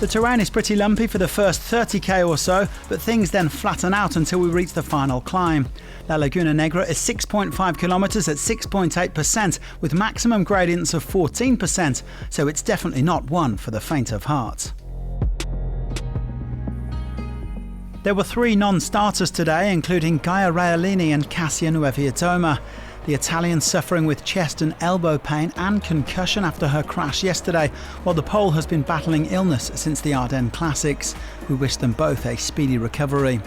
The terrain is pretty lumpy for the first 30k or so, but things then flatten out until we reach the final climb. La Laguna Nera is 6.5 kilometres at 6.8% with maximum gradients of 14%, so it's definitely not one for the faint of heart. There were 3 non-starters today, including Gaia Realini and Cassia Nuoviatoma. The Italian suffering with chest and elbow pain and concussion after her crash yesterday, while the Pole has been battling illness since the Ardennes Classics. We wish them both a speedy recovery.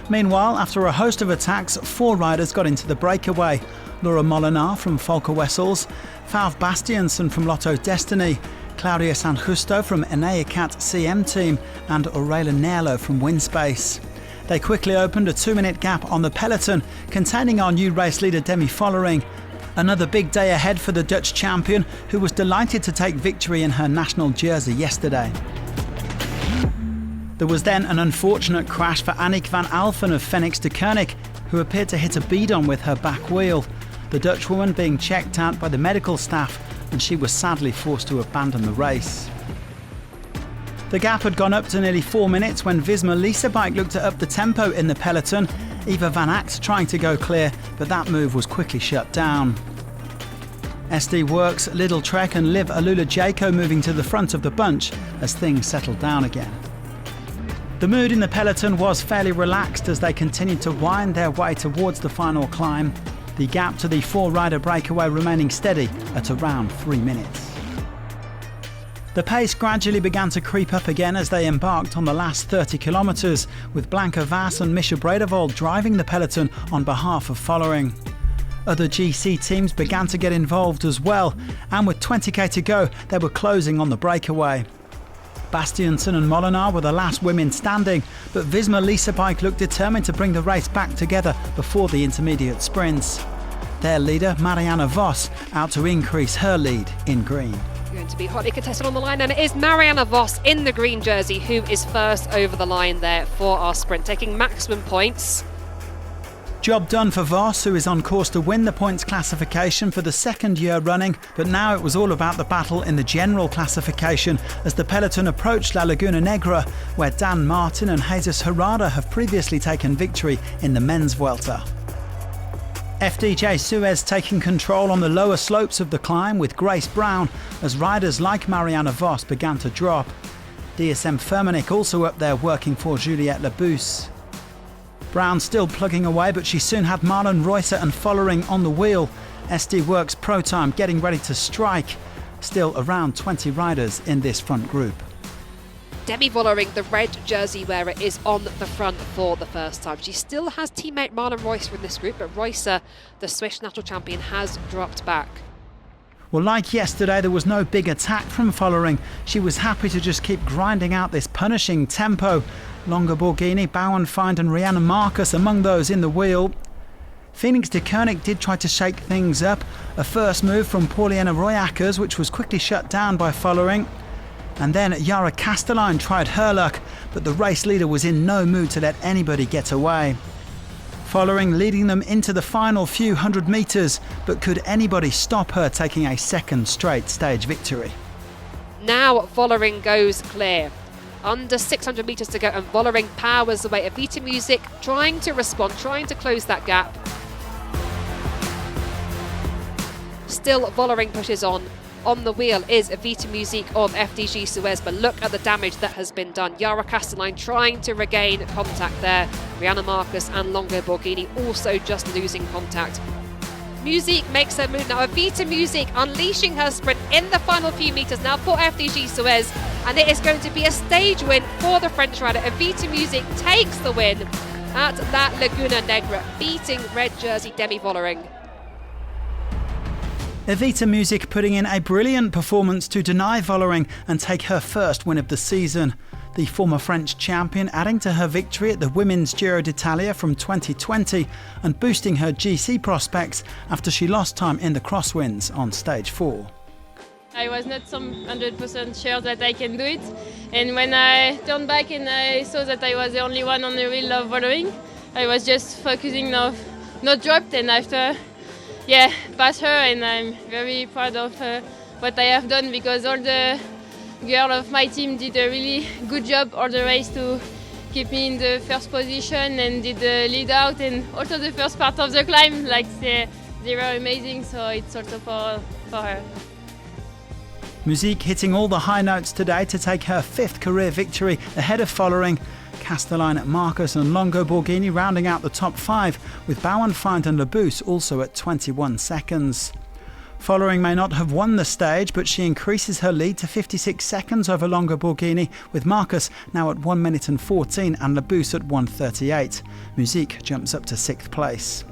Meanwhile, after a host of attacks, 4 riders got into the breakaway. Laura Molinar from Volker Wessels, Fauve Bastiansen from Lotto Destiny, Claudia San Justo from Eneacat CM Team and Aurelia Nerlo from Winspace. They quickly opened a 2-minute gap on the peloton, containing our new race leader Demi Vollering. Another big day ahead for the Dutch champion, who was delighted to take victory in her national jersey yesterday. There was then an unfortunate crash for Annick van Alphen of Phoenix de Koning, who appeared to hit a bidon with her back wheel. The Dutchwoman being checked out by the medical staff, and she was sadly forced to abandon the race. The gap had gone up to nearly 4 minutes when Visma Lease Bike looked to up the tempo in the peloton. Eva van Aert trying to go clear, but that move was quickly shut down. SD Works, Lidl Trek and Liv Alula Jaco moving to the front of the bunch as things settled down again. The mood in the peloton was fairly relaxed as they continued to wind their way towards the final climb, the gap to the 4-rider breakaway remaining steady at around 3 minutes. The pace gradually began to creep up again as they embarked on the last 30 kilometres, with Blanca Vass and Misha Bredevold driving the peloton on behalf of Vollering. Other GC teams began to get involved as well, and with 20k to go, they were closing on the breakaway. Bastiansen and Molinar were the last women standing, but Visma Lease Bike looked determined to bring the race back together before the intermediate sprints. Their leader, Marianne Vos, out to increase her lead in green. Going to be hotly contested on the line, and it is Marianne Vos in the green jersey who is first over the line there for our sprint, taking maximum points. Job done for Vos, who is on course to win the points classification for the 2nd year running, but now it was all about the battle in the general classification as the peloton approached La Laguna Nera, where Dan Martin and Jesus Herrada have previously taken victory in the men's Vuelta. FDJ Suez taking control on the lower slopes of the climb with Grace Brown as riders like Marianne Vos began to drop. DSM Firmenich also up there working for Juliette Labousse. Brown still plugging away, but she soon had Marlon Reusser and Vollering on the wheel. SD Works Pro Time getting ready to strike. Still around 20 riders in this front group. Demi Vollering, the red jersey wearer, is on the front for the first time. She still has teammate Marlon Reusser in this group, but Reusser, the Swiss national champion, has dropped back. Well, like yesterday, there was no big attack from Vollering. She was happy to just keep grinding out this punishing tempo. Longa Borghini, Bauernfeind and Rihanna Marcus among those in the wheel. Phoenix de Koning did try to shake things up. A first move from Pauliena Royackers, which was quickly shut down by Vollering. And then Yara Castelline tried her luck, but the race leader was in no mood to let anybody get away. Vollering leading them into the final few hundred metres, but could anybody stop her taking a second straight stage victory? Now Vollering goes clear. Under 600 metres to go, and Vollering powers away. Evita Muzic trying to respond, trying to close that gap. Still Vollering pushes on. On the wheel is Evita Muzic of FDJ Suez, but look at the damage that has been done. Yara Castelline trying to regain contact there. Rihanna Marcus and Longo Borghini also just losing contact. Muzic makes her move now. Evita Muzic unleashing her sprint in the final few metres now for FDJ Suez, and it is going to be a stage win for the French rider. Evita Muzic takes the win at La Laguna Nera, beating red jersey Demi Vollering. Evita Muzic putting in a brilliant performance to deny Vollering and take her first win of the season. The former French champion adding to her victory at the Women's Giro d'Italia from 2020 and boosting her GC prospects after she lost time in the crosswinds on stage 4. I was not some 100% sure that I can do it, and when I turned back and I saw that I was the only one on the wheel of Vollering, I was just focusing not dropped, and after pass her, and I'm very proud of what I have done, because all the girl of my team did a really good job all the race to keep me in the first position and did the lead out and also the first part of the climb. Like they were amazing, so it's also for her. Muzic hitting all the high notes today to take her 5th career victory ahead of following Castelline, Marcus and Longo Borghini rounding out the top 5, with Bauernfeind and Labous also at 21 seconds. Following may not have won the stage, but she increases her lead to 56 seconds over Longo Borghini, with Marcus now at 1 minute and 14 and Labous at 1:38. Muzic jumps up to 6th place.